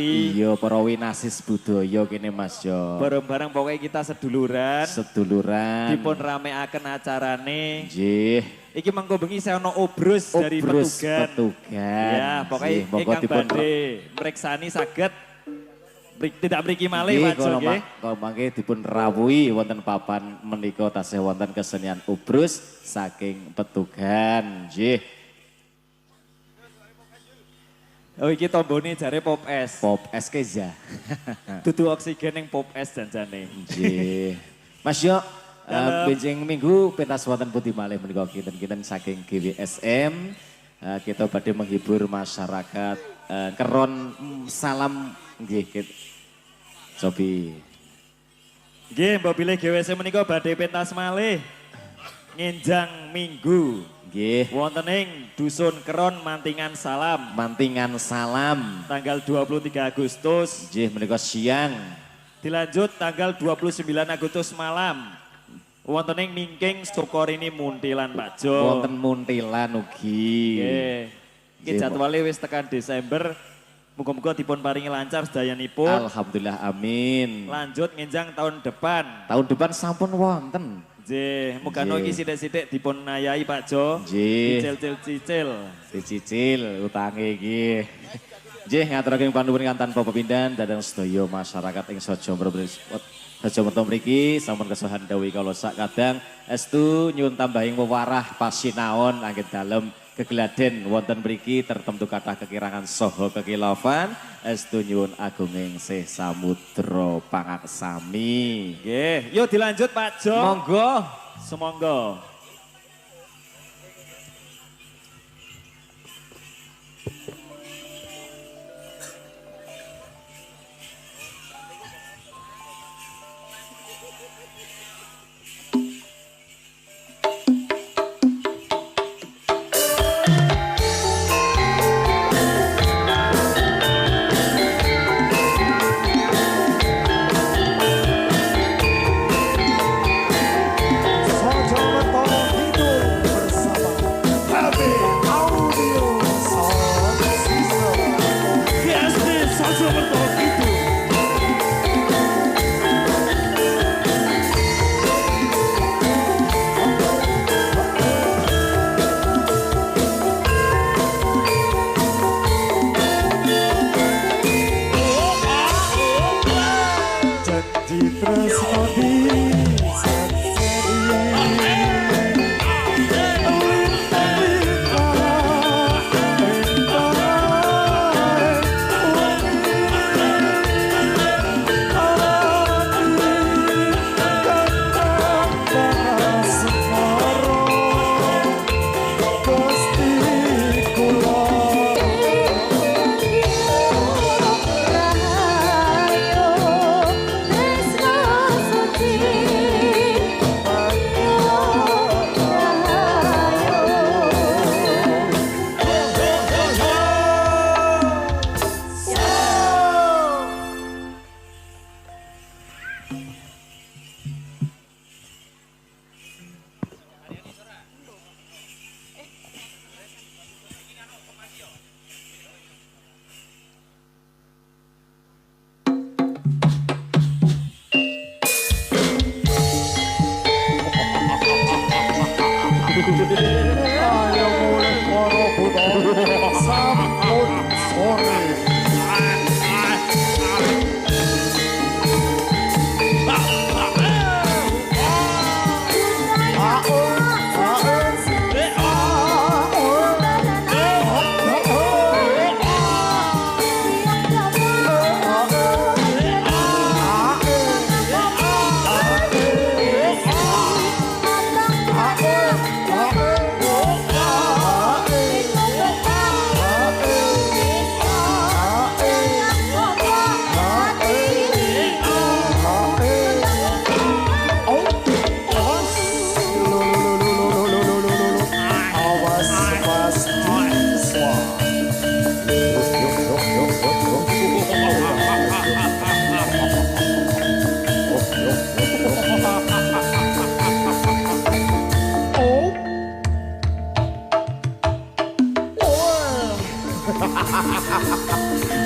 Iya, para winasis budaya kene Mas yo. Bareng-bareng pokoknya kita seduluran. Seduluran. Dipun rameaken acarane. Nggih. Iki mengko bengi saya ono obrus dari Petugan. Petugan. Ya, pokoknya ingkang badhe mriksani saged tidak mriki malih Pak Jo nggih. Kalau mangke dipun rawuhi wonten papan menika tasih wonten kesenian obrus saking Petugan. Nggih. Oh iki tombone jare Pop S. Pop S Keza. Dudu oksigen yang Pop S janjane. Nggih. Mas yo benjing minggu pentas wonten putih malih menika kinten-kinten saking GWSM. Kita badhe menghibur masyarakat keron salam nggih Sobi. Nggih, mbok pilih GWSM menika badhe pentas malih. Ngenjang minggu. Nggih. Wonten ing Dusun Keron Mantingan Salam. Mantingan Salam. Tanggal 23 Agustus. Nggih menika siang. Dilanjut tanggal 29 Agustus malam. Wonten ing Ningking Sukorini Muntilan Pak Jo. Wonten Muntilan ugi. Nggih. Iki jadwale wis tekan Desember. Muga-muga dipun paringi lancar sedayanipun. Alhamdulillah amin. Lanjut ngenjang tahun depan. Tahun depan sampun wonten. Nggih, muga iki sithik-sithik dipun nayahi Pak Jo. Nggih. Cicil-cicil. Dicicil utange iki. Nggih, ngaturaken panuwun kanthi tanpa pepindhan dhateng sedaya masyarakat ing Saja Merto mriki sampun kesuhan dawuh kala sak kadang estu nyuwun tambahing wewarah pasinaon anggen dalem kegeladen wonten mriki tertentu kathah kekirangan saha kekilafan estu nyuwun agunging sih samudra pangaksami. Nggih, yuk dilanjut Pak Jo. Monggo, semonggo.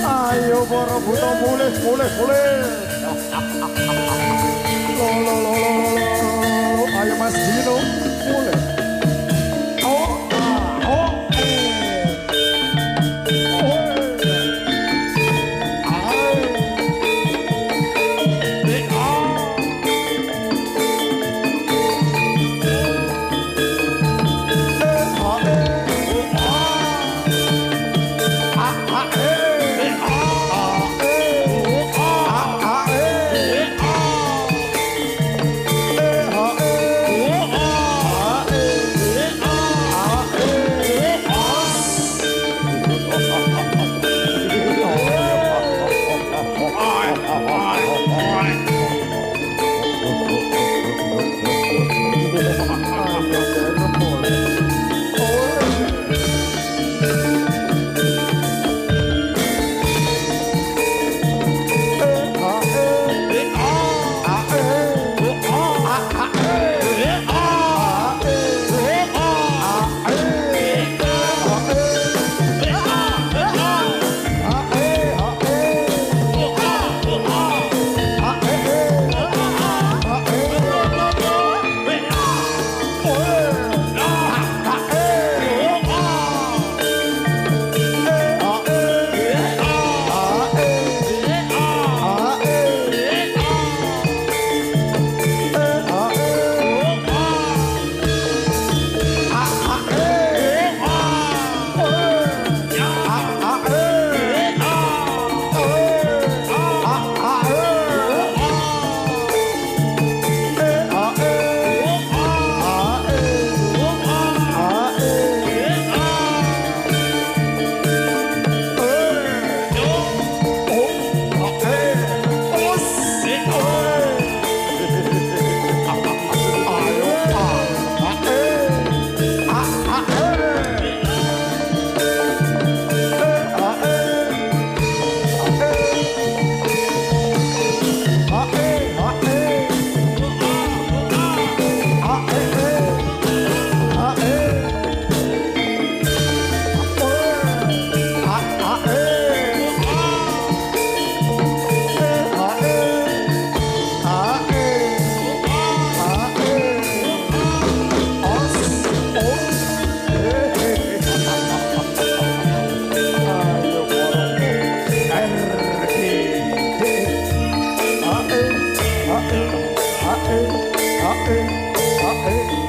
Ayo para boleh. Lo. Ayo Mas Dino, boleh. Hey.